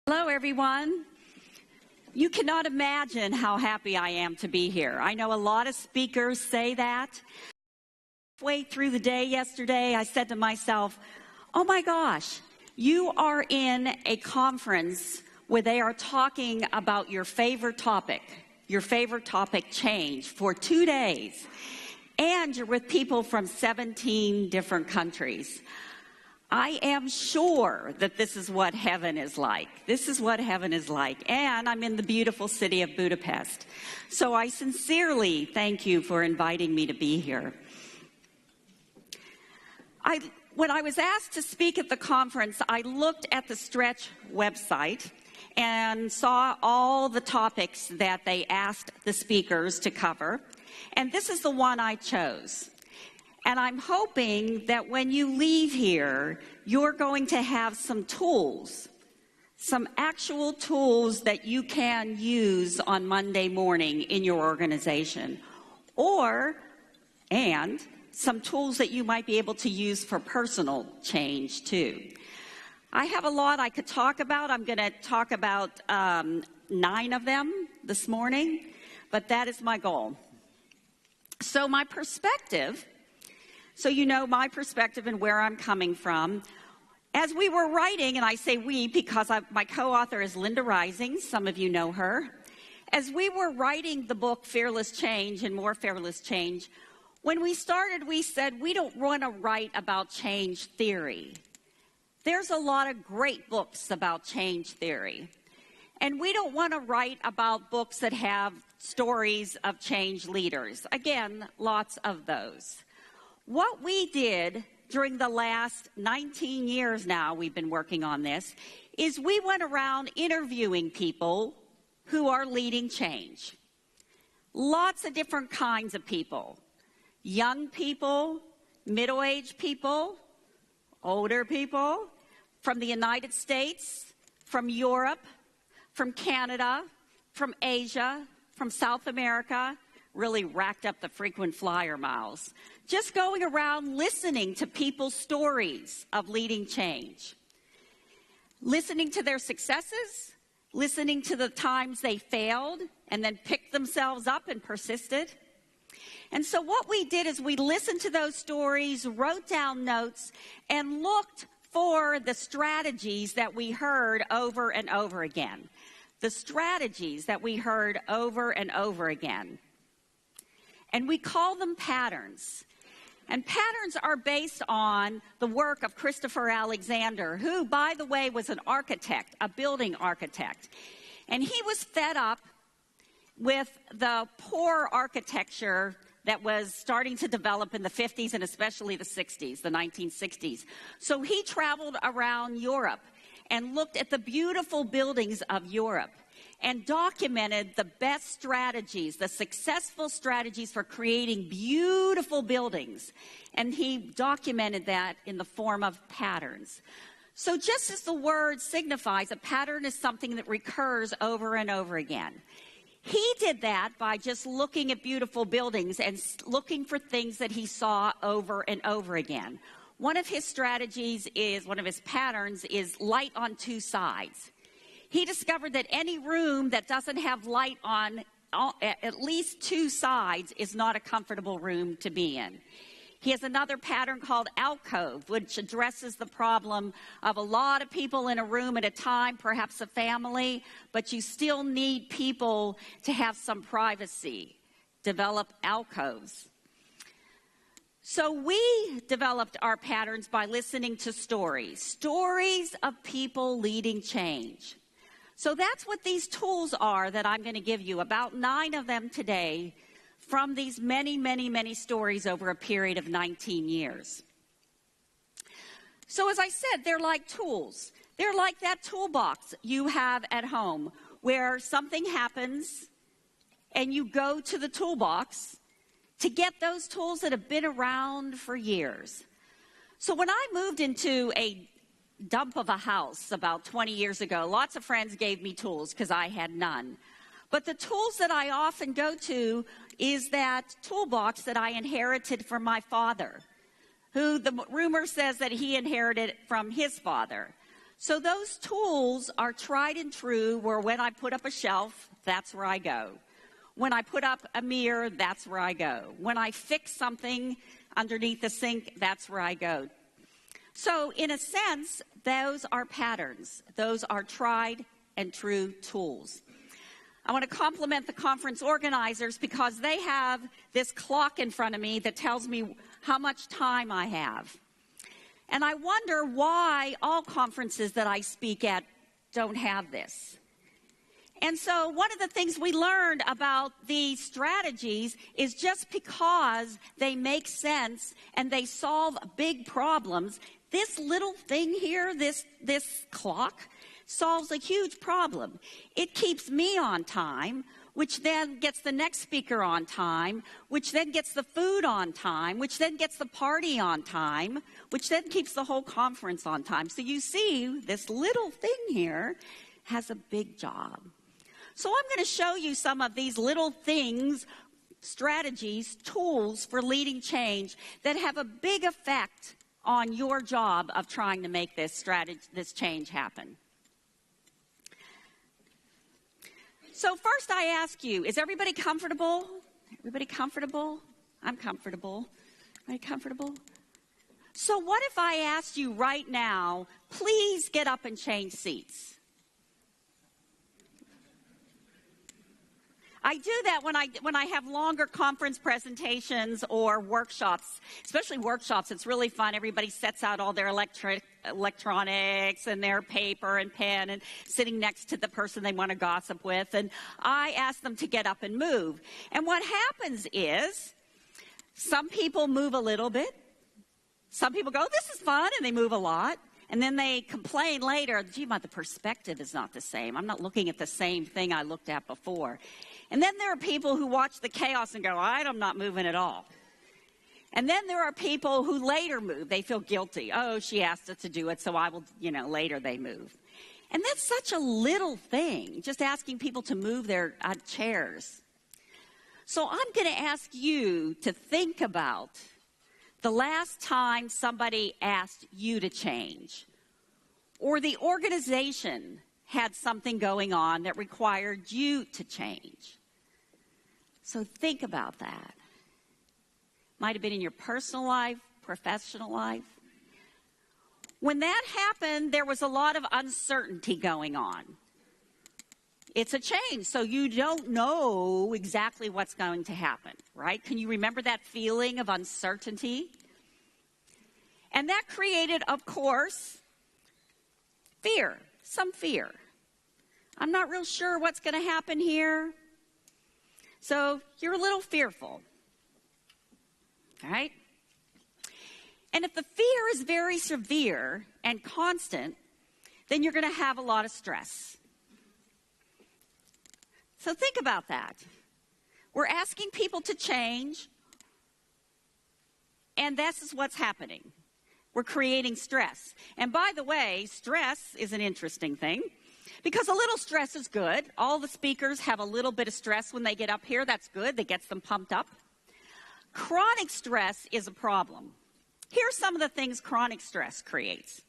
Hello, everyone. You cannot imagine how happy I am to be here. I know a lot of speakers say that. Halfway through the day yesterday, I said to myself, oh my gosh, you are in a conference where they are talking about your favorite topic change, for 2 days. And you're with people from 17 different countries. I am sure that this is what heaven is like. This is what heaven is like. And I'm in the beautiful city of Budapest. So I sincerely thank you for inviting me to be here. When I was asked to speak at the conference, I looked at the Stretch website and saw all the topics that they asked the speakers to cover. And this is the one I chose. And I'm hoping that when you leave here, you're going to have some tools, some actual tools that you can use on Monday morning in your organization, and some tools that you might be able to use for personal change too. I have a lot I could talk about. I'm going to talk about 9 of them this morning, but that is my goal. So my perspective, so you know my perspective and where I'm coming from. As we were writing, and I say we because my co-author is Linda Rising, some of you know her. As we were writing the book Fearless Change and More Fearless Change, when we started, we said we don't want to write about change theory. There's a lot of great books about change theory. And we don't want to write about books that have stories of change leaders. Again, lots of those. What we did during the last 19 years now, we've been working on this, is we went around interviewing people who are leading change. Lots of different kinds of people. Young people, middle-aged people, older people, from the United States, from Europe, from Canada, from Asia, from South America, really racked up the frequent flyer miles. Just going around listening to people's stories of leading change. Listening to their successes, listening to the times they failed and then picked themselves up and persisted. And so what we did is we listened to those stories, wrote down notes, and looked for the strategies that we heard over and over again. The strategies that we heard over and over again. And we call them patterns. And patterns are based on the work of Christopher Alexander, who, by the way, was an architect, a building architect. And he was fed up with the poor architecture that was starting to develop in the 50s and especially the 60s, the 1960s. So he traveled around Europe and looked at the beautiful buildings of Europe and documented the best strategies, the successful strategies for creating beautiful buildings. And he documented that in the form of patterns. So just as the word signifies, a pattern is something that recurs over and over again. He did that by just looking at beautiful buildings and looking for things that he saw over and over again. One of his strategies one of his patterns is light on 2 sides. He discovered that any room that doesn't have light on at least 2 sides is not a comfortable room to be in. He has another pattern called alcove, which addresses the problem of a lot of people in a room at a time, perhaps a family, but you still need people to have some privacy. Develop alcoves. So we developed our patterns by listening to stories of people leading change. So that's what these tools are that I'm going to give you, about 9 of them today, from these many, many, many stories over a period of 19 years. So as I said, they're like tools. They're like that toolbox you have at home where something happens and you go to the toolbox to get those tools that have been around for years. So when I moved into a dump of a house about 20 years ago, lots of friends gave me tools because I had none. But the tools that I often go to is that toolbox that I inherited from my father, who the rumor says that he inherited from his father. So those tools are tried and true, where when I put up a shelf, that's where I go. When I put up a mirror, that's where I go. When I fix something underneath the sink, that's where I go. So in a sense, those are patterns. Those are tried and true tools. I want to compliment the conference organizers because they have this clock in front of me that tells me how much time I have. And I wonder why all conferences that I speak at don't have this. And so one of the things we learned about these strategies is just because they make sense and they solve big problems, this little thing here, this clock, solves a huge problem. It keeps me on time, which then gets the next speaker on time, which then gets the food on time, which then gets the party on time, which then keeps the whole conference on time. So you see, this little thing here has a big job. So I'm going to show you some of these little things, strategies, tools for leading change that have a big effect on your job of trying to make this change happen. So first I ask you, is everybody comfortable? Everybody comfortable? I'm comfortable. Are you comfortable? So what if I asked you right now, please get up and change seats? I do that when I have longer conference presentations or workshops, especially workshops. It's really fun. Everybody sets out all their electronics and their paper and pen and sitting next to the person they want to gossip with. And I ask them to get up and move. And what happens is some people move a little bit. Some people go, this is fun, and they move a lot. And then they complain later, gee, the perspective is not the same. I'm not looking at the same thing I looked at before. And then there are people who watch the chaos and go, I'm not moving at all. And then there are people who later move. They feel guilty. Oh, she asked us to do it, so I will, later they move. And that's such a little thing, just asking people to move their chairs. So I'm going to ask you to think about the last time somebody asked you to change, or the organization had something going on that required you to change. So think about that. Might have been in your personal life, professional life. When that happened, there was a lot of uncertainty going on. It's a change, so you don't know exactly what's going to happen, right? Can you remember that feeling of uncertainty? And that created, of course, fear, some fear. I'm not real sure what's going to happen here. So you're a little fearful, all right? And if the fear is very severe and constant, then you're going to have a lot of stress. So think about that. We're asking people to change, and this is what's happening. We're creating stress. And by the way, stress is an interesting thing because a little stress is good. All the speakers have a little bit of stress when they get up here. That's good. That gets them pumped up. Chronic stress is a problem. Here's some of the things chronic stress creates.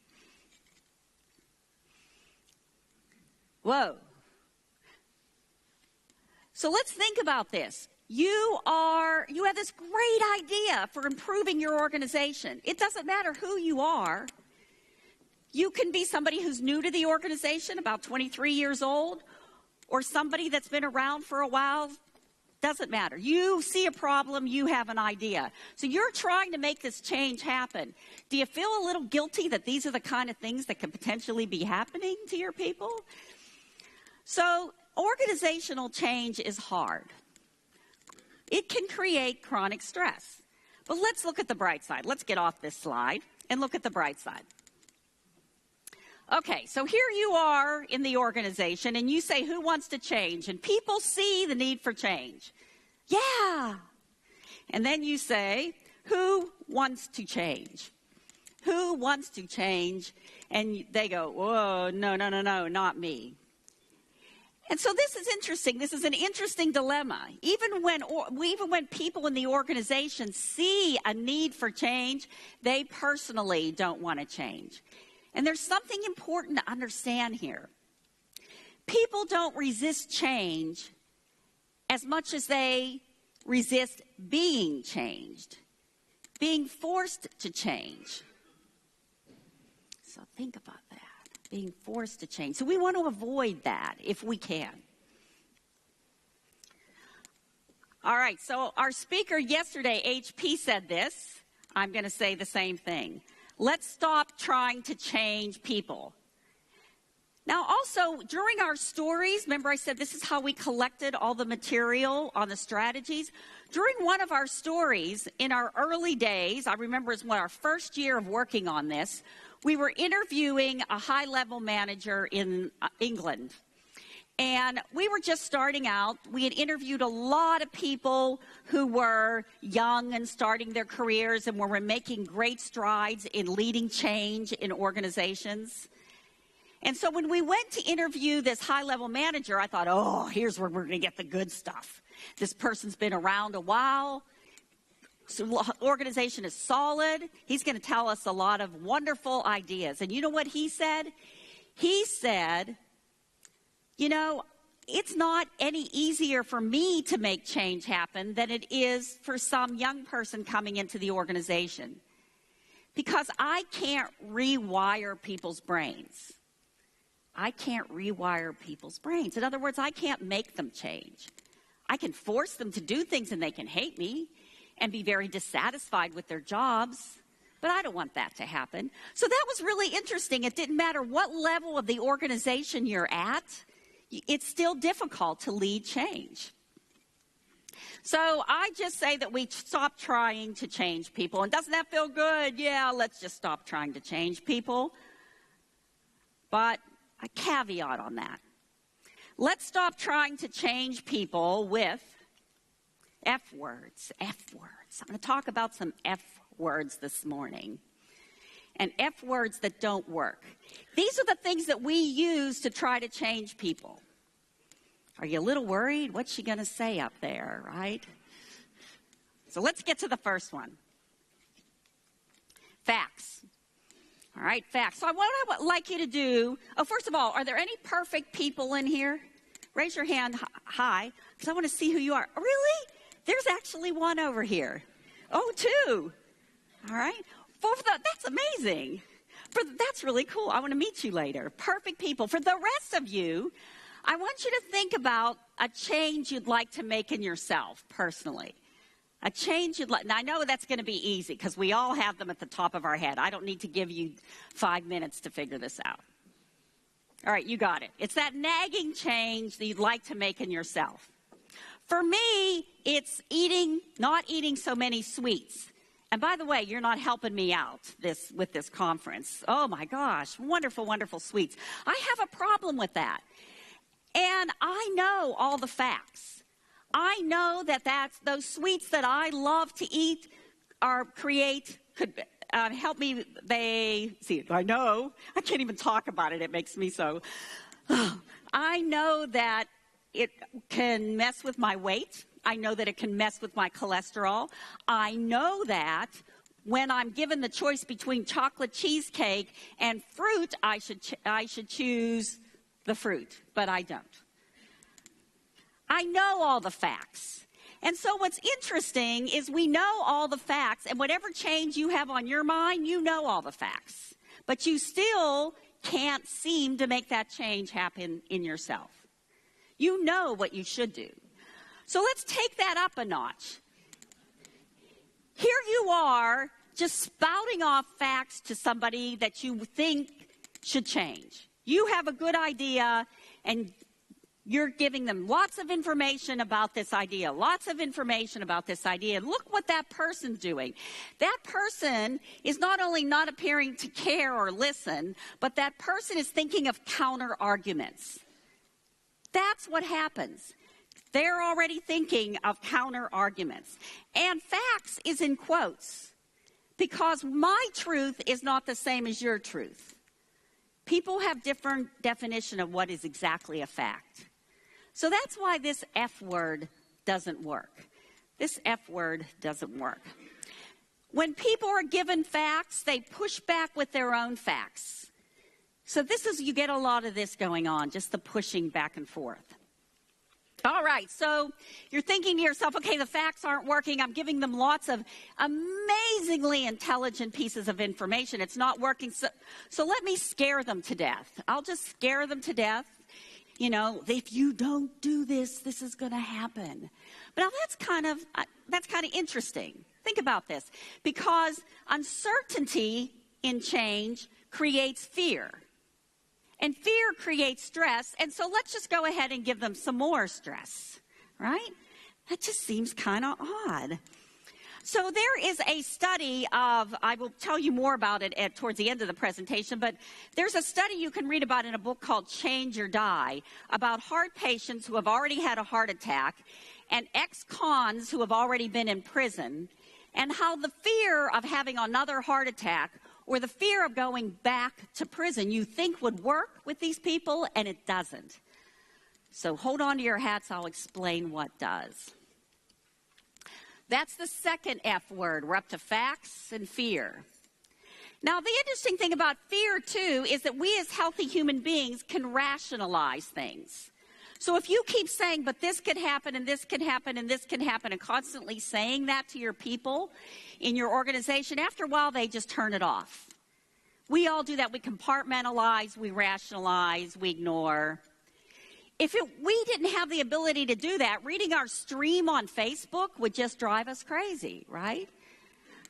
Whoa. So let's think about this. You have this great idea for improving your organization. It doesn't matter who you are. You can be somebody who's new to the organization, about 23 years old, or somebody that's been around for a while. Doesn't matter. You see a problem, you have an idea. So you're trying to make this change happen. Do you feel a little guilty that these are the kind of things that could potentially be happening to your people? So organizational change is hard. It can create chronic stress. But let's look at the bright side. Let's get off this slide and look at the bright side. Okay, so here you are in the organization, and you say, who wants to change? And people see the need for change. Yeah. And then you say, who wants to change? Who wants to change? And they go, whoa, no, not me. And so this is interesting. This is an interesting dilemma. Even when people in the organization see a need for change, they personally don't want to change. And there's something important to understand here. People don't resist change as much as they resist being changed, being forced to change. So think about that, being forced to change. So we want to avoid that if we can. All right, so our speaker yesterday, HP, said this. I'm going to say the same thing. Let's stop trying to change people. Now, also, during our stories, remember I said this is how we collected all the material on the strategies? During one of our stories, in our early days, I remember it was our first year of working on this, we were interviewing a high-level manager in England. And we were just starting out. We had interviewed a lot of people who were young and starting their careers and were making great strides in leading change in organizations. And so when we went to interview this high-level manager, I thought, oh, here's where we're going to get the good stuff. This person's been around a while. So the organization is solid. He's going to tell us a lot of wonderful ideas. And you know what he said? He said, you know, it's not any easier for me to make change happen than it is for some young person coming into the organization. Because I can't rewire people's brains. I can't rewire people's brains. In other words, I can't make them change. I can force them to do things and they can hate me and be very dissatisfied with their jobs. But I don't want that to happen. So that was really interesting. It didn't matter what level of the organization you're at. It's still difficult to lead change. So I just say that we stop trying to change people. And doesn't that feel good? Yeah, let's just stop trying to change people. But a caveat on that. Let's stop trying to change people with F words, F words. I'm going to talk about some F words this morning. And F words that don't work. These are the things that we use to try to change people. Are you a little worried? What's she going to say up there, right? So let's get to the first one. Facts. All right, facts. So what I would like you to do, first of all, are there any perfect people in here? Raise your hand high, because I want to see who you are. Really? There's actually one over here. Oh, two. All right. That's amazing. That's really cool. I want to meet you later. Perfect people. For the rest of you, I want you to think about a change you'd like to make in yourself personally. A change you'd like. Now, I know that's going to be easy because we all have them at the top of our head. I don't need to give you 5 minutes to figure this out. All right, you got it. It's that nagging change that you'd like to make in yourself. For me, it's not eating so many sweets. And by the way, you're not helping me out with this conference. Oh my gosh, wonderful, wonderful sweets. I have a problem with that. And I know all the facts. I know that those sweets that I love to eat could help me. I know. I can't even talk about it. It makes me so. I know that it can mess with my weight. I know that it can mess with my cholesterol. I know that when I'm given the choice between chocolate cheesecake and fruit, I should choose the fruit, but I don't. I know all the facts. And so what's interesting is we know all the facts, and whatever change you have on your mind, you know all the facts. But you still can't seem to make that change happen in yourself. You know what you should do. So let's take that up a notch. Here you are, just spouting off facts to somebody that you think should change. You have a good idea, and you're giving them lots of information about this idea, And look what that person's doing. That person is not only not appearing to care or listen, but that person is thinking of counter arguments. That's what happens. They're already thinking of counter arguments. And facts is in quotes, because my truth is not the same as your truth. People have different definition of what is exactly a fact. So that's why this F word doesn't work. This F word doesn't work. When people are given facts, they push back with their own facts. So you get a lot of this going on, just the pushing back and forth. All right, so you're thinking to yourself, okay, the facts aren't working. I'm giving them lots of amazingly intelligent pieces of information. It's not working, so let me scare them to death. I'll just scare them to death. You know, if you don't do this, this is going to happen. But now that's kind of interesting. Think about this. Because uncertainty in change creates fear. And fear creates stress, and so let's just go ahead and give them some more stress, right? That just seems kind of odd. So there is a study I will tell you more about it towards the end of the presentation, but there's a study you can read about in a book called Change or Die about heart patients who have already had a heart attack and ex-cons who have already been in prison, and how the fear of having another heart attack or the fear of going back to prison you think would work with these people, and it doesn't. So hold on to your hats, I'll explain what does. That's the second F word. We're up to facts and fear. Now, the interesting thing about fear, too, is that we as healthy human beings can rationalize things. So if you keep saying, but this could happen, and this could happen, and this can happen, and constantly saying that to your people in your organization, after a while, they just turn it off. We all do that. We compartmentalize, we rationalize, we ignore. If we didn't have the ability to do that, reading our stream on Facebook would just drive us crazy, right?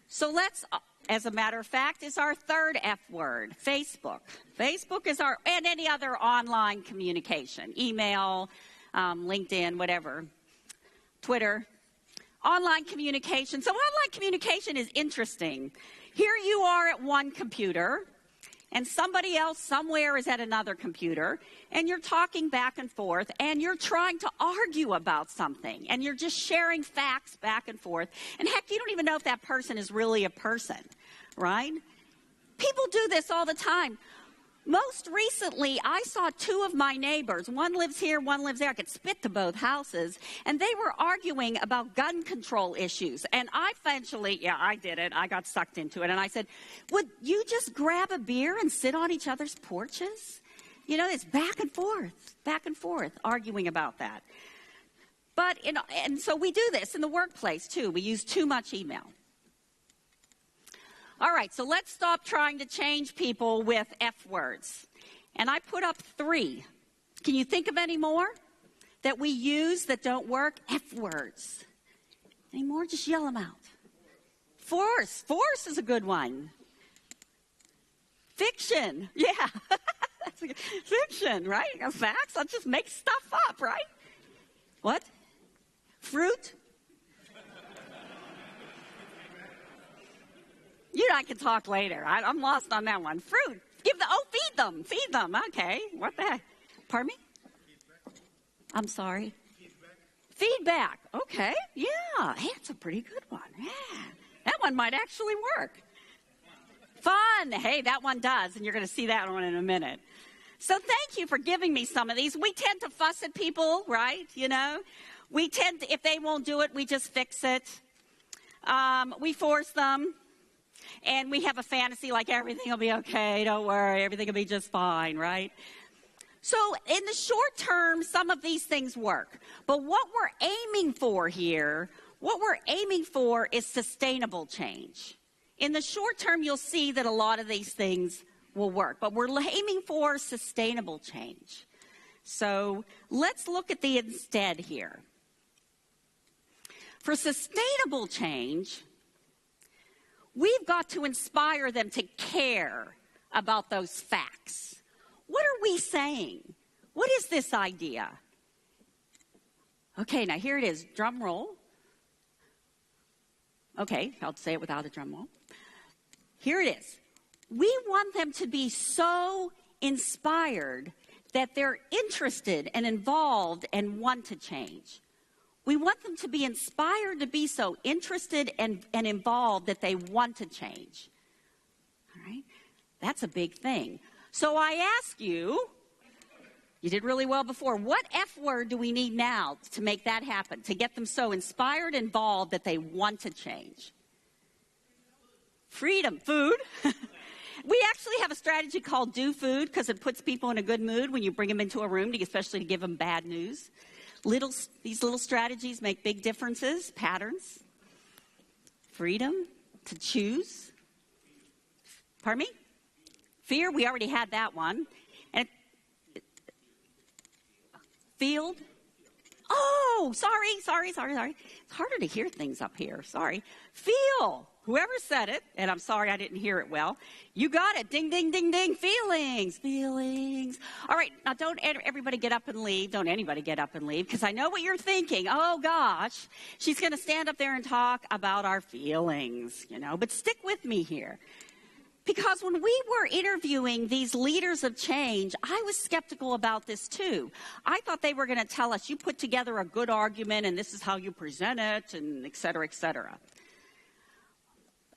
So let's, as a matter of fact, is our third F word, Facebook. Facebook is and any other online communication, email, LinkedIn, whatever, Twitter. Online communication. So online communication is interesting. Here you are at one computer, and somebody else somewhere is at another computer, and you're talking back and forth, and you're trying to argue about something, and you're just sharing facts back and forth. And heck, you don't even know if that person is really a person, right? People do this all the time. Most recently, I saw two of my neighbors. One lives here, one lives there. I could spit to both houses. And they were arguing about gun control issues. And I eventually, I did it. I got sucked into it. And I said, would you just grab a beer and sit on each other's porches? You know, it's back and forth, arguing about that. But, and so we do this in the workplace, too. We use too much email. All right, so let's stop trying to change people with F words. And I put up 3. Can you think of any more that we use that don't work? F words. Any more? Just yell them out. Force. Force is a good one. Fiction. Yeah. That's fiction, right? Facts. I'll just make stuff up, right? What? Fruit. You and I can talk later. I'm lost on that one. Fruit. Feed them. Okay. What the heck? Pardon me? I'm sorry. Feedback. Okay. Yeah. Hey, that's a pretty good one. Yeah. That one might actually work. Fun. Hey, that one does. And you're going to see that one in a minute. So thank you for giving me some of these. We tend to fuss at people, right? You know, we tend to, if they won't do it, we just fix it. We force them. And we have a fantasy like everything will be okay, don't worry, everything will be just fine, right? So in the short term, some of these things work. But what we're aiming for here, is sustainable change. In the short term, you'll see that a lot of these things will work. But we're aiming for sustainable change. So let's look at the instead here. For sustainable change, we've got to inspire them to care about those facts. What are we saying? What is this idea? Okay, now here it is. Drum roll. Okay, I'll say it without a drum roll. Here it is. We want them to be so inspired that they're interested and involved and want to change. We want them to be inspired to be so interested and involved that they want to change. All right? That's a big thing. So I ask you, you did really well before, what F word do we need now to make that happen, to get them so inspired, involved that they want to change? Freedom, food. We actually have a strategy called do food because it puts people in a good mood when you bring them into a room, especially to give them bad news. These little strategies make big differences. Patterns. Freedom to choose. Pardon me? Fear, we already had that one. And field. Oh, sorry. It's harder to hear things up here. Sorry. Feel. Whoever said it, and I'm sorry I didn't hear it well. You got it. Ding, ding, ding, ding. Feelings. All right. Now, don't everybody get up and leave. Don't anybody get up and leave, because I know what you're thinking. Oh, gosh. She's going to stand up there and talk about our feelings, But stick with me here. Because when we were interviewing these leaders of change, I was skeptical about this too. I thought they were going to tell us, you put together a good argument and this is how you present it, and et cetera, et cetera.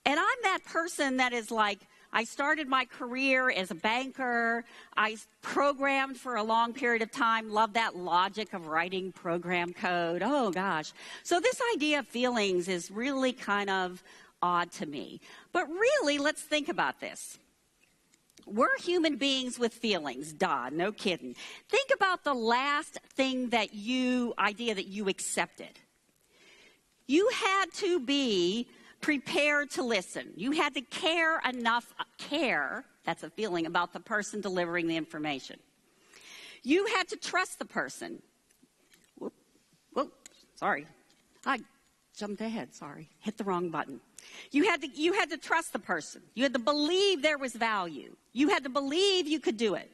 And I'm that person that is like, I started my career as a banker. I programmed for a long period of time. Love that logic of writing program code. Oh, gosh. So this idea of feelings is really kind of odd to me. But really, let's think about this. We're human beings with feelings. Duh, no kidding. Think about the last idea that you accepted. You had to be prepared to listen. You had to care enough, that's a feeling, about the person delivering the information. You had to trust the person. Sorry. I jumped ahead, sorry. Hit the wrong button. You had to trust the person. You had to believe there was value. You had to believe you could do it.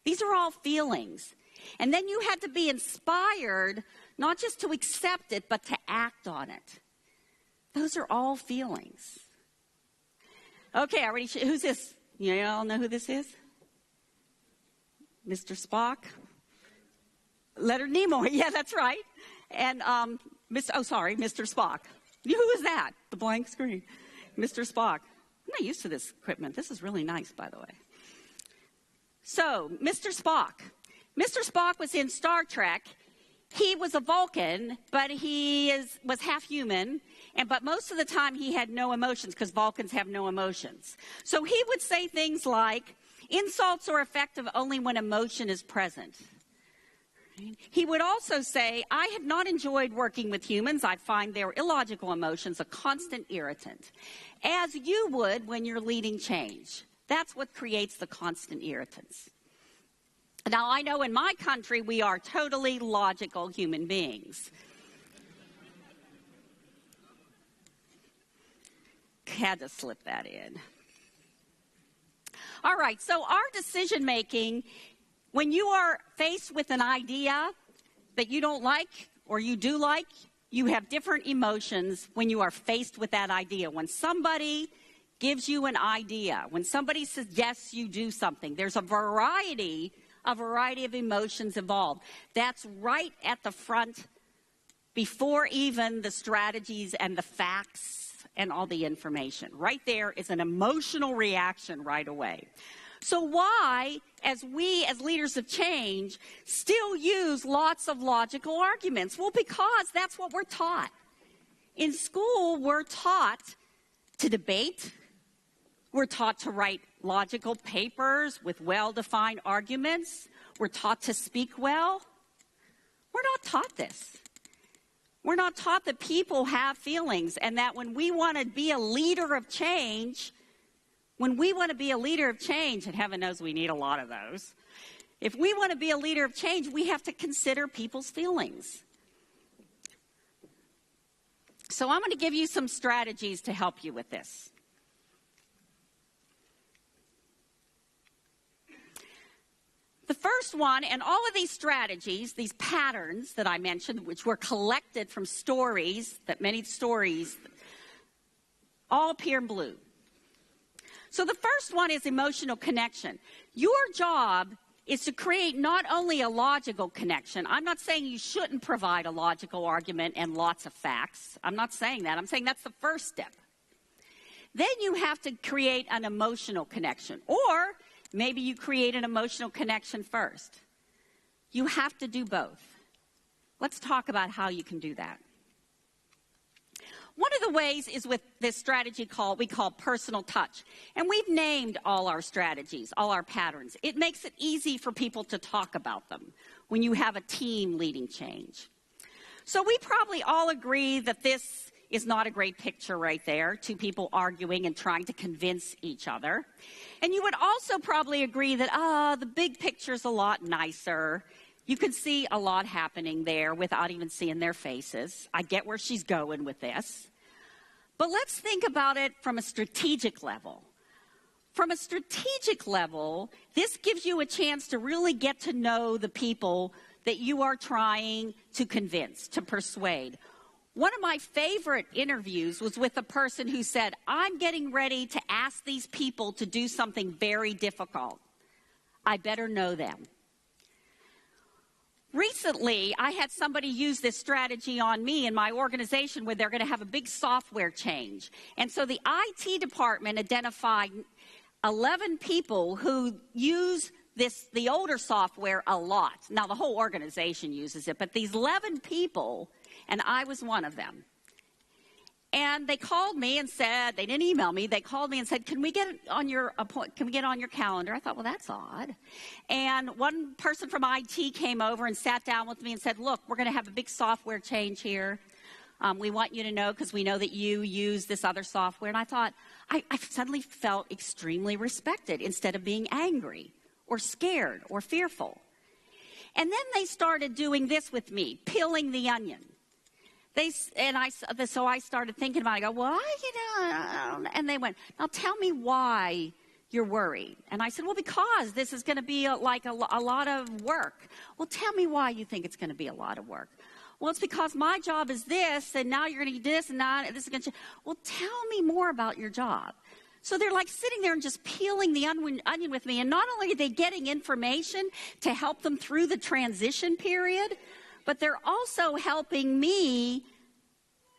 These are all feelings. And then you had to be inspired, not just to accept it, but to act on it. Those are all feelings. Okay, who's this? You all know who this is? Mr. Spock? Leonard Nimoy, yeah, that's right. And, Mr. Spock. Who is that? The blank screen. Mr. Spock. I'm not used to this equipment. This is really nice, by the way. So, Mr. Spock. Mr. Spock was in Star Trek. He was a Vulcan, but he was half human. But most of the time, he had no emotions, because Vulcans have no emotions. So he would say things like, insults are effective only when emotion is present. He would also say, I have not enjoyed working with humans. I find their illogical emotions a constant irritant, as you would when you're leading change. That's what creates the constant irritants. Now, I know in my country, we are totally logical human beings. Had to slip that in. All right, so our decision making, when you are faced with an idea that you don't like or you do like, you have different emotions when you are faced with that idea. When somebody gives you an idea, when somebody suggests you do something, there's a variety of emotions involved. That's right at the front before even the strategies and the facts and all the information. Right there is an emotional reaction right away. So why, as leaders of change, still use lots of logical arguments? Well, because that's what we're taught. In school, we're taught to debate. We're taught to write logical papers with well-defined arguments. We're taught to speak well. We're not taught this. We're not taught that people have feelings, and that when we want to be a leader of change, and heaven knows we need a lot of those, if we want to be a leader of change, we have to consider people's feelings. So I'm going to give you some strategies to help you with this. The first one, and all of these strategies, these patterns that I mentioned, which were collected from many stories, all appear in blue. So the first one is emotional connection. Your job is to create not only a logical connection. I'm not saying you shouldn't provide a logical argument and lots of facts. I'm not saying that. I'm saying that's the first step. Then you have to create an emotional connection. Or maybe you create an emotional connection first. You have to do both. Let's talk about how you can do that. One of the ways is with this strategy we call personal touch. And we've named all our strategies, all our patterns. It makes it easy for people to talk about them when you have a team leading change. So we probably all agree that this is not a great picture right there, two people arguing and trying to convince each other. And you would also probably agree that, the big picture's a lot nicer. You can see a lot happening there without even seeing their faces. I get where she's going with this. But let's think about it from a strategic level. From a strategic level, this gives you a chance to really get to know the people that you are trying to convince, to persuade. One of my favorite interviews was with a person who said, I'm getting ready to ask these people to do something very difficult. I better know them. Recently, I had somebody use this strategy on me in my organization where they're going to have a big software change. And so the IT department identified 11 people who use the older software a lot. Now, the whole organization uses it, but these 11 people, and I was one of them. And they called me and said, they didn't email me, they called me and said, can we get on your calendar? I thought, well, that's odd. And one person from IT came over and sat down with me and said, look, we're going to have a big software change here. We want you to know because we know that you use this other software. And I thought, I suddenly felt extremely respected instead of being angry or scared or fearful. And then they started doing this with me, peeling the onion. So I started thinking about it. I go, well, and they went, now tell me why you're worried. And I said, well, because this is going to be a lot of work. Well, tell me why you think it's going to be a lot of work. Well, it's because my job is this, and now you're going to do this, and now this is going to change. Well, tell me more about your job. So they're like sitting there and just peeling the onion with me. And not only are they getting information to help them through the transition period, but they're also helping me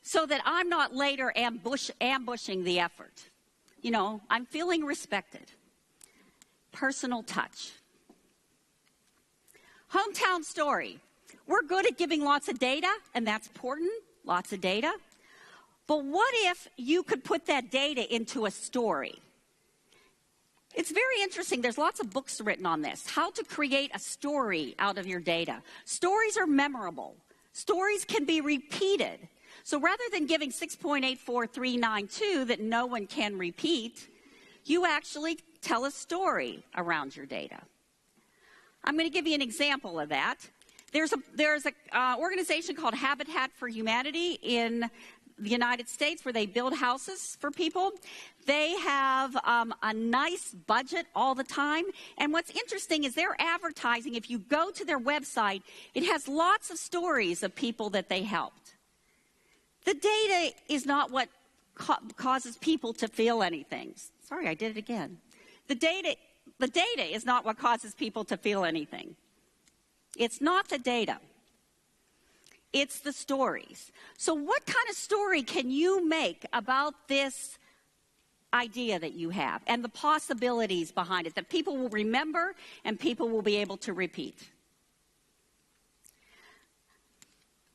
so that I'm not later ambushing the effort. You know, I'm feeling respected. Personal touch. Hometown story. We're good at giving lots of data, and that's important, lots of data. But what if you could put that data into a story? It's very interesting. There's lots of books written on this. How to create a story out of your data. Stories are memorable. Stories can be repeated. So rather than giving 6.84392 that no one can repeat, you actually tell a story around your data. I'm going to give you an example of that. There's a organization called Habitat for Humanity in the United States where they build houses for people. They have a nice budget all the time. And what's interesting is their advertising, if you go to their website, it has lots of stories of people that they helped. The data is not what causes people to feel anything. Sorry, I did it again. The data is not what causes people to feel anything. It's not the data. It's the stories. So what kind of story can you make about this idea that you have and the possibilities behind it that people will remember and people will be able to repeat?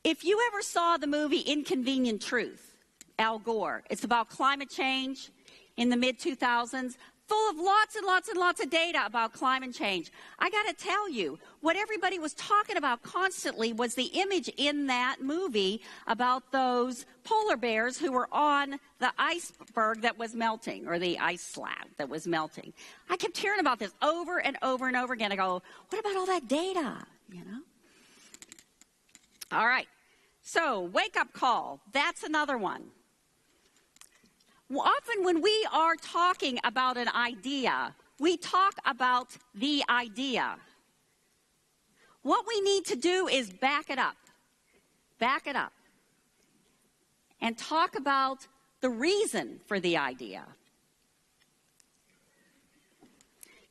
If you ever saw the movie Inconvenient Truth, Al Gore, it's about climate change in the mid-2000s, full of lots and lots and lots of data about climate change. I got to tell you, what everybody was talking about constantly was the image in that movie about those polar bears who were on the iceberg that was melting, or the ice slab that was melting. I kept hearing about this over and over and over again. I go, what about all that data, you know? All right, so wake-up call. That's another one. Often when we are talking about an idea, we talk about the idea. What we need to do is back it up, and talk about the reason for the idea.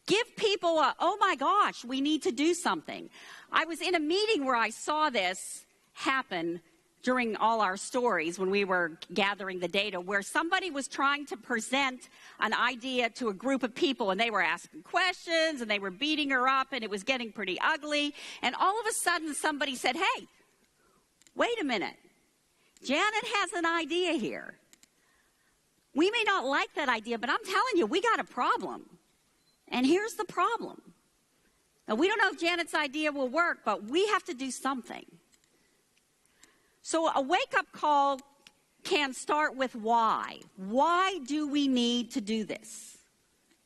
Give people oh my gosh, we need to do something. I was in a meeting where I saw this happen during all our stories when we were gathering the data, where somebody was trying to present an idea to a group of people, and they were asking questions, and they were beating her up, and it was getting pretty ugly. And all of a sudden, somebody said, hey, wait a minute. Janet has an idea here. We may not like that idea, but I'm telling you, we got a problem. And here's the problem. Now, we don't know if Janet's idea will work, but we have to do something. So a wake-up call can start with why. Why do we need to do this?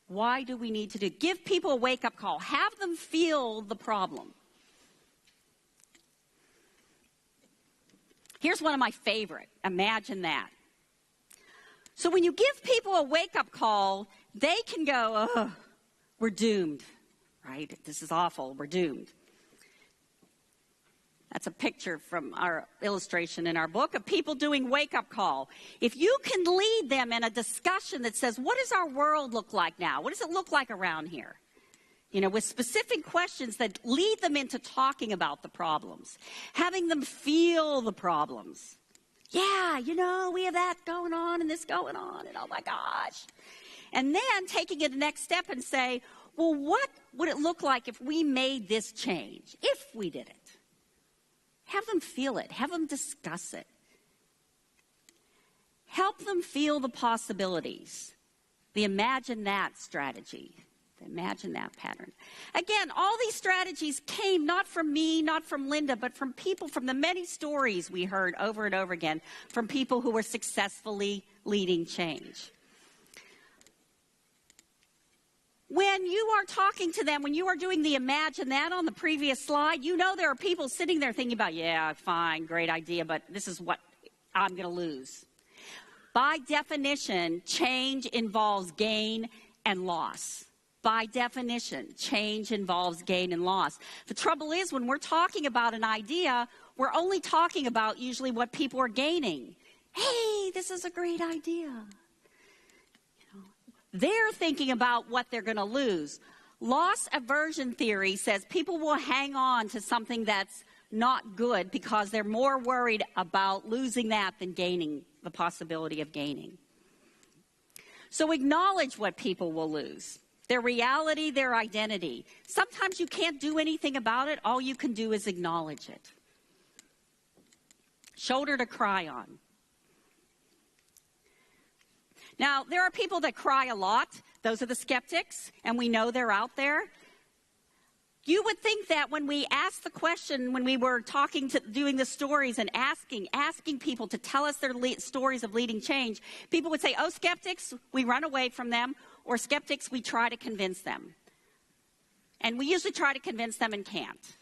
Why do we need to do it? Give people a wake-up call. Have them feel the problem. Here's one of my favorite. Imagine that. So when you give people a wake-up call, they can go, oh, we're doomed, right? This is awful. We're doomed. That's a picture from our illustration in our book of people doing wake-up call. If you can lead them in a discussion that says, what does our world look like now? What does it look like around here? With specific questions that lead them into talking about the problems, having them feel the problems. Yeah, we have that going on and this going on, and oh my gosh. And then taking it the next step and say, well, what would it look like if we made this change, if we did it? Have them feel it. Have them discuss it. Help them feel the possibilities. The imagine that strategy. The imagine that pattern. Again, all these strategies came not from me, not from Linda, but from people, from the many stories we heard over and over again from people who were successfully leading change. When you are talking to them, when you are doing the imagine that on the previous slide, there are people sitting there thinking about, yeah, fine, great idea, but this is what I'm going to lose. By definition, change involves gain and loss. By definition, change involves gain and loss. The trouble is, when we're talking about an idea, we're only talking about usually what people are gaining. Hey, this is a great idea. They're thinking about what they're going to lose. Loss aversion theory says people will hang on to something that's not good because they're more worried about losing that than gaining the possibility of gaining. So acknowledge what people will lose. Their reality, their identity. Sometimes you can't do anything about it. All you can do is acknowledge it. Shoulder to cry on. Now, there are people that cry a lot. Those are the skeptics, and we know they're out there. You would think that when we asked the question, when we were doing the stories and asking people to tell us their stories of leading change, people would say, oh, skeptics, we run away from them, or skeptics, we try to convince them. And we usually try to convince them and can't.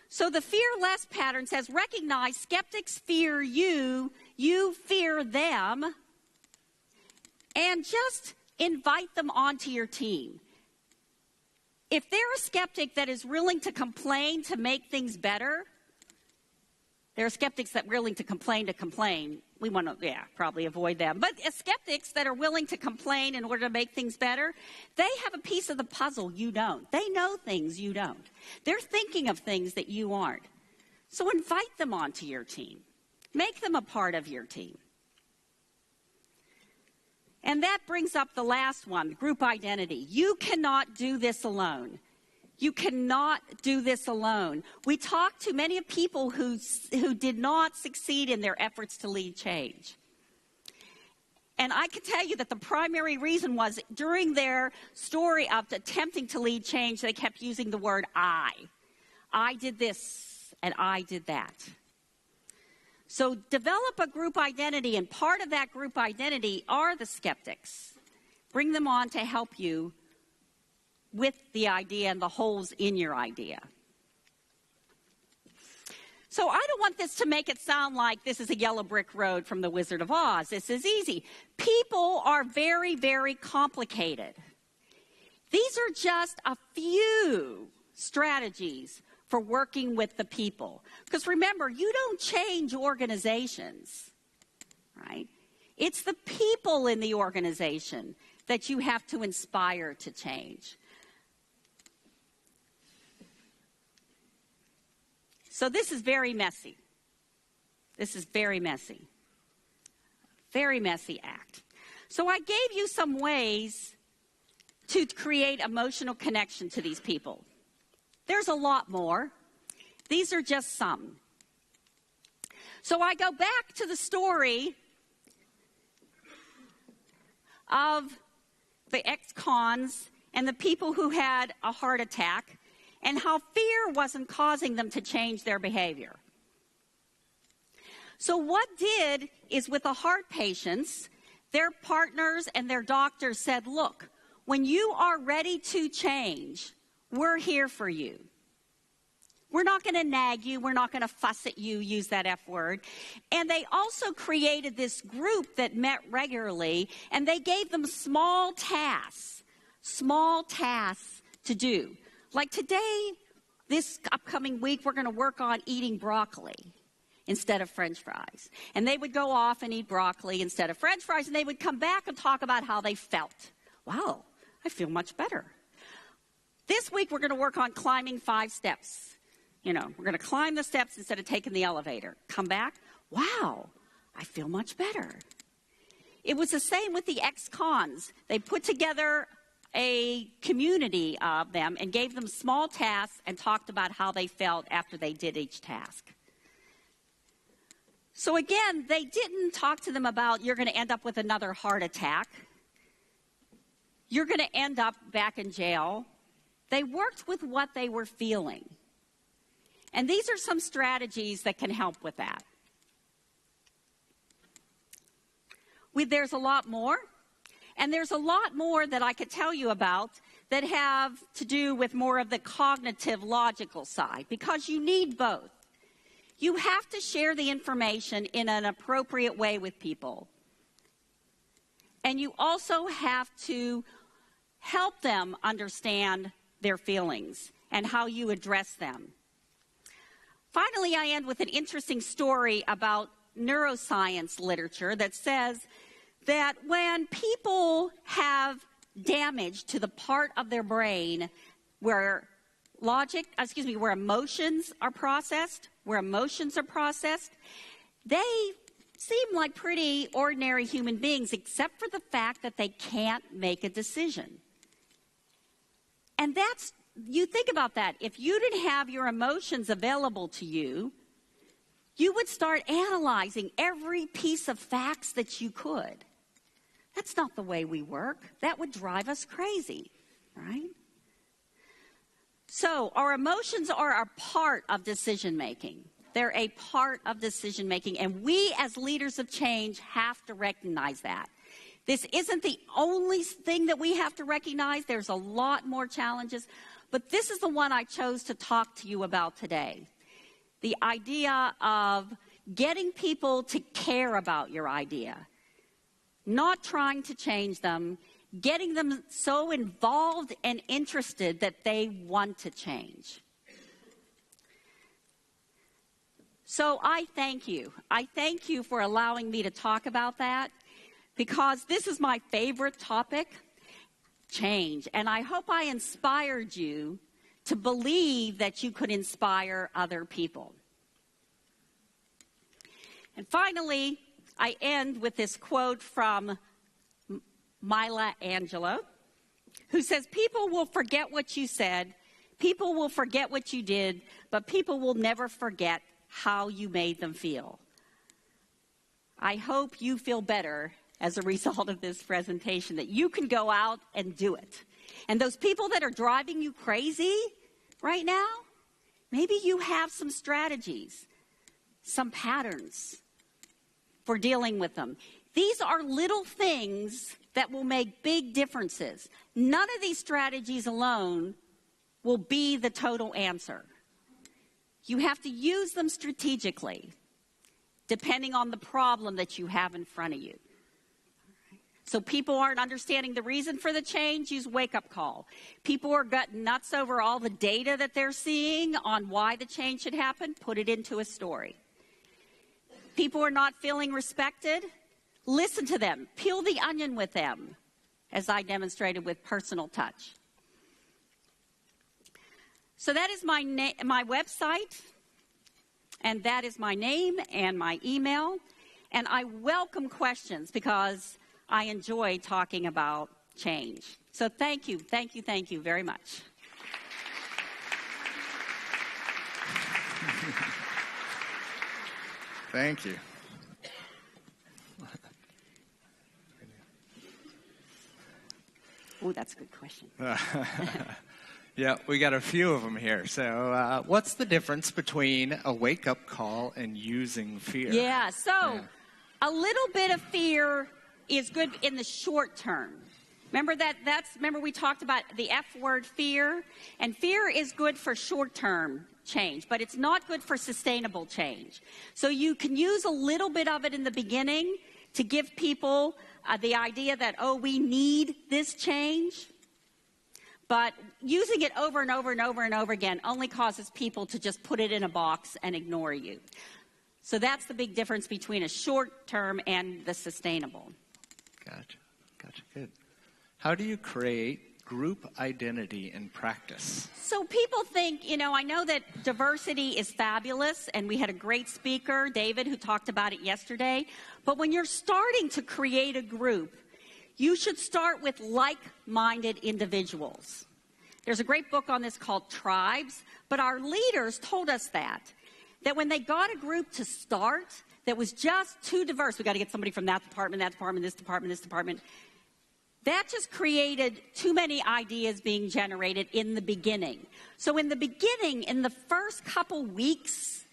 So the fear less pattern says, recognize skeptics fear you, you fear them, and just invite them onto your team. If they're a skeptic that is willing to complain to make things better, there are skeptics that are willing to complain. We want to, probably avoid them. But skeptics that are willing to complain in order to make things better, they have a piece of the puzzle you don't. They know things you don't. They're thinking of things that you aren't. So invite them onto your team. Make them a part of your team. And that brings up the last one, group identity. You cannot do this alone. You cannot do this alone. We talked to many people who did not succeed in their efforts to lead change. And I can tell you that the primary reason was during their story of attempting to lead change, they kept using the word I. I did this and I did that. So develop a group identity, and part of that group identity are the skeptics. Bring them on to help you with the idea and the holes in your idea. So I don't want this to make it sound like this is a yellow brick road from the Wizard of Oz. This is easy. People are very, very complicated. These are just a few strategies for working with the people. Because remember, you don't change organizations, right? It's the people in the organization that you have to inspire to change. So this is very messy. This is very messy. Very messy act. So I gave you some ways to create emotional connection to these people. There's a lot more. These are just some. So I go back to the story of the ex-cons and the people who had a heart attack and how fear wasn't causing them to change their behavior. So what did is with the heart patients, their partners and their doctors said, look, when you are ready to change, we're here for you. We're not going to nag you. We're not going to fuss at you, use that F word. And they also created this group that met regularly, and they gave them small tasks to do. Like today, this upcoming week, we're going to work on eating broccoli instead of French fries. And they would go off and eat broccoli instead of French fries, and they would come back and talk about how they felt. Wow, I feel much better. This week, we're going to work on climbing 5 steps. You know, we're going to climb the steps instead of taking the elevator. Come back. Wow, I feel much better. It was the same with the ex-cons. They put together a community of them and gave them small tasks and talked about how they felt after they did each task. So again, they didn't talk to them about you're going to end up with another heart attack. You're going to end up back in jail. They worked with what they were feeling. And these are some strategies that can help with that. There's a lot more. And there's a lot more that I could tell you about that have to do with more of the cognitive, logical side, because you need both. You have to share the information in an appropriate way with people. And you also have to help them understand their feelings and how you address them. Finally, I end with an interesting story about neuroscience literature that says that when people have damage to the part of their brain where emotions are processed, they seem like pretty ordinary human beings, except for the fact that they can't make a decision. And you think about that. If you didn't have your emotions available to you, you would start analyzing every piece of facts that you could. That's not the way we work. That would drive us crazy, right? So our emotions are a part of decision making. They're a part of decision making, and we as leaders of change have to recognize that. This isn't the only thing that we have to recognize. There's a lot more challenges, but this is the one I chose to talk to you about today. The idea of getting people to care about your idea, not trying to change them, getting them so involved and interested that they want to change. So I thank you. I thank you for allowing me to talk about that, because this is my favorite topic, change. And I hope I inspired you to believe that you could inspire other people. And finally, I end with this quote from Maya Angelou, who says, "People will forget what you said, people will forget what you did, but people will never forget how you made them feel." I hope you feel better as a result of this presentation, that you can go out and do it. And those people that are driving you crazy right now, maybe you have some strategies, some patterns for dealing with them. These are little things that will make big differences. None of these strategies alone will be the total answer. You have to use them strategically, depending on the problem that you have in front of you. So people aren't understanding the reason for the change, use wake-up call. People are getting nuts over all the data that they're seeing on why the change should happen, put it into a story. People are not feeling respected, listen to them, peel the onion with them, as I demonstrated with personal touch. So that is my website, and that is my name and my email. And I welcome questions because I enjoy talking about change. So thank you very much. Thank you. Oh, that's a good question. Yeah, we got a few of them here. So what's the difference between a wake-up call and using fear? Yeah, so a little bit of fear is good in the short term. Remember we talked about the F word, fear, and fear is good for short-term change, but it's not good for sustainable change. So you can use a little bit of it in the beginning to give people the idea that, oh, we need this change. But using it over and over and over and over again only causes people to just put it in a box and ignore you. So that's the big difference between a short term and the sustainable. Gotcha. Good. How do you create group identity in practice? So people think, I know that diversity is fabulous, and we had a great speaker, David, who talked about it yesterday. But when you're starting to create a group, you should start with like-minded individuals. There's a great book on this called Tribes, but our leaders told us that when they got a group to start that was just too diverse, we got to get somebody from that department, this department, that just created too many ideas being generated in the beginning. So in the beginning, in the first couple weeks,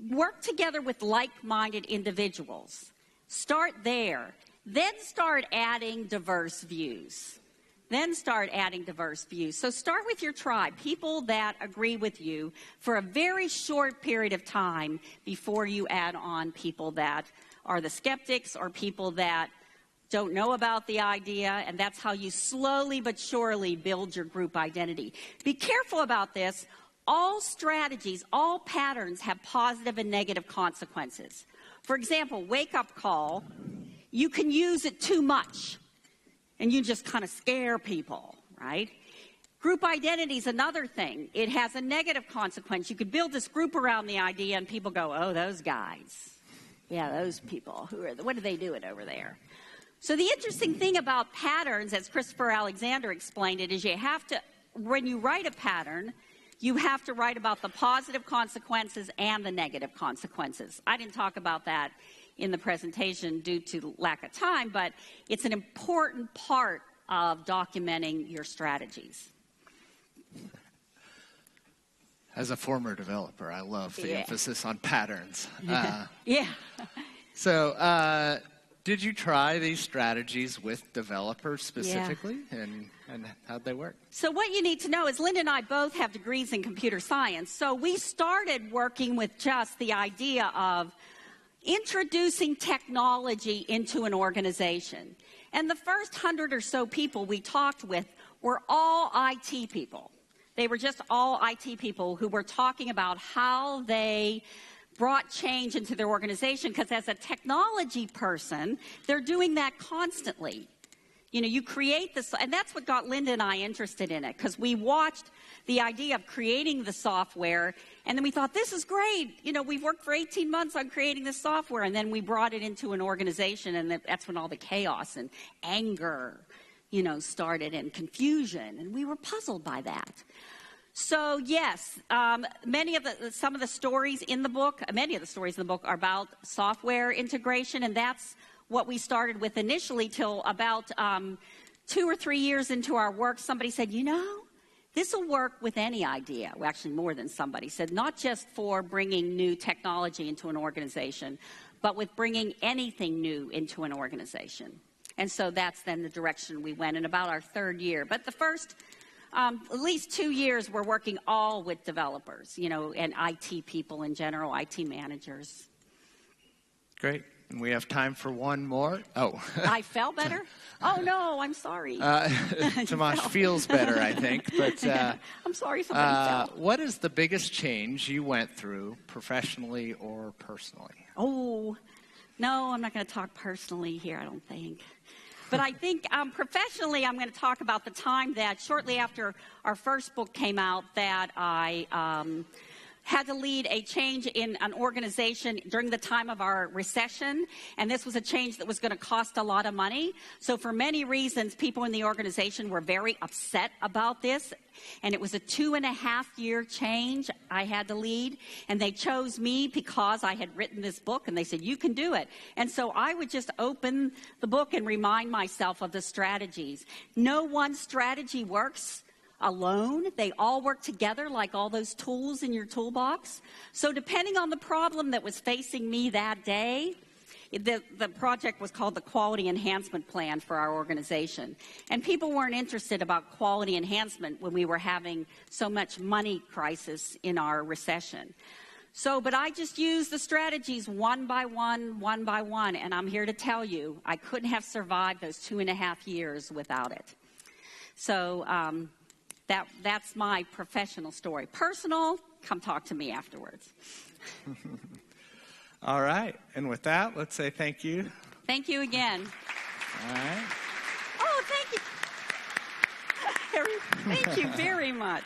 work together with like-minded individuals. Start there. Then start adding diverse views. So start with your tribe, people that agree with you for a very short period of time before you add on people that are the skeptics or people that don't know about the idea, and that's how you slowly but surely build your group identity. Be careful about this. All strategies, all patterns have positive and negative consequences. For example, wake-up call, you can use it too much, and you just kind of scare people, right? Group identity is another thing. It has a negative consequence. You could build this group around the idea, and people go, oh, those guys. Yeah, those people. What are they doing over there? So the interesting thing about patterns, as Christopher Alexander explained it, is you have to, when you write a pattern, you have to write about the positive consequences and the negative consequences. I didn't talk about that in the presentation due to lack of time, but it's an important part of documenting your strategies. As a former developer, I love the emphasis on patterns. Yeah. So did you try these strategies with developers specifically, and how'd they work? So what you need to know is Linda and I both have degrees in computer science. So we started working with just the idea of introducing technology into an organization. And the first 100 or so people we talked with were all IT people. They were just all IT people who were talking about how they brought change into their organization, because as a technology person, they're doing that constantly. You create this, and that's what got Linda and I interested in it, because we watched the idea of creating the software, and then we thought, this is great. We've worked for 18 months on creating this software, and then we brought it into an organization, and that's when all the chaos and anger, started, and confusion, and we were puzzled by that. So yes, many of the stories in the book are about software integration, and that's what we started with initially. Till about 2 or 3 years into our work, somebody said, this will work with any idea. Well, actually, more than somebody said, not just for bringing new technology into an organization, but with bringing anything new into an organization. And so that's then the direction we went in about our 3rd year. But the first at least 2 years, we're working all with developers, and IT people in general, IT managers. Great. And we have time for one more. Oh. I felt better? Oh, no, I'm sorry. Tomasz feels better, I think. But I'm sorry somebody fell. What is the biggest change you went through professionally or personally? Oh, no, I'm not going to talk personally here, I don't think. But I think professionally, I'm going to talk about the time that shortly after our first book came out that I had to lead a change in an organization during the time of our recession, and this was a change that was going to cost a lot of money. So for many reasons, people in the organization were very upset about this, and it was a 2.5-year change I had to lead, and they chose me because I had written this book, and they said, you can do it. And so I would just open the book and remind myself of the strategies. No one strategy works alone. They all work together like all those tools in your toolbox. So depending on the problem that was facing me that day, the project was called the Quality Enhancement Plan for our organization. And people weren't interested about quality enhancement when we were having so much money crisis in our recession. But I just used the strategies one by one, and I'm here to tell you, I couldn't have survived those 2.5 years without it. So that's my professional story. Personal, come talk to me afterwards. All right. And with that, let's say thank you. Thank you again. All right. Oh, thank you. Thank you very much.